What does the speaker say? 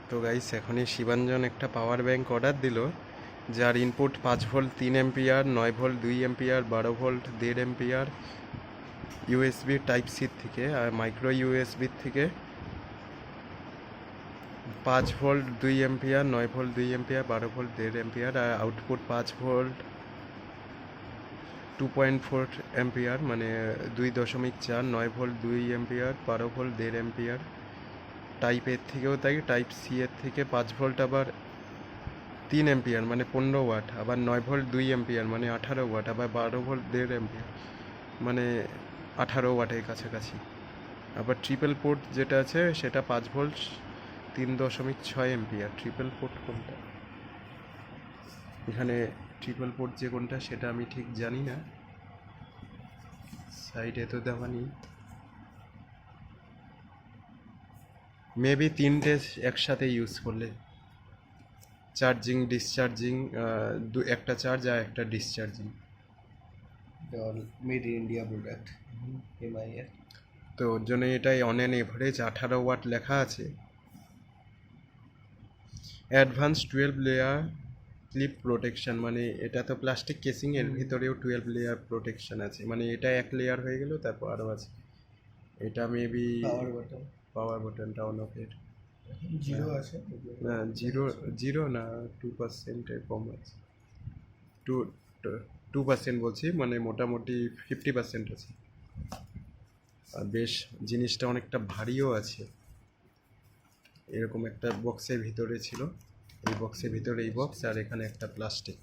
তো গাইস এখনই শিবাঞ্জন একটা পাওয়ার ব্যাংক অর্ডার দিল, যার input 5 volt 3 ampere, 9 volt 2 ampere, 12 volt 1.5 ampere USB type C থেকে, আর মাইক্রো ইউএসবি থেকে 5 volt 2 ampere, 9 volt 2 ampere, 12 volt 1.5 ampere, আর আউটপুট 5 ভোল্ট 2.4 অ্যাম্পিয়ার, মানে 2.4, 9 volt 2 ampere, 12 volt 1.5 ampere. Type এর থেকেও তাই, টাইপ সি এর থেকে 5 ভোল্ট আবার 3 অ্যাম্পিয়ার মানে 15 ওয়াট, আবার 9 ভোল্ট 2 অ্যাম্পিয়ার মানে 18 ওয়াট, আবার 12 ভোল্ট 1.5 অ্যাম্পিয়ার মানে 18 ওয়াটের কাছাকাছি। আবার ট্রিপল পোর্ট যেটা আছে সেটা 5 ভোল্ট 3.6 অ্যাম্পিয়ার। ট্রিপল পোর্ট কোনটা, এখানে ট্রিপল পোর্ট যে কোনটা সেটা আমি ঠিক জানি না, সাইডে তো দেওয়া নেই। মেবি 3টে একসাথে ইউজ করলে, চার্জিং ডিসচার্জিং, একটা চার্জ আর একটা discharging. Made in India product MI এর। তো ওর জন্য এটাই অন অ্যান এভারেজ 18 ওয়াট লেখা আছে। অ্যাডভান্স 12 লেয়ার ক্লিপ প্রোটেকশন, মানে এটা তো প্লাস্টিক কেসিং, এর ভিতরেও 12 লেয়ার প্রোটেকশন আছে, মানে এটা এক লেয়ার হয়ে গেল, তারপর আরও আছে। এটা মেবি পাওয়ার বাটনটা অন অফের। জিরো আছে না, জিরো না, 2%-এর কম আছে। 2% বলছি, মানে মোটামুটি 50% আছে। আর বেশ জিনিসটা অনেকটা ভারীও আছে। এরকম একটা বক্সের ভিতরে ছিল, এই বক্সের ভিতরে এই বক্স, আর এখানে একটা প্লাস্টিক।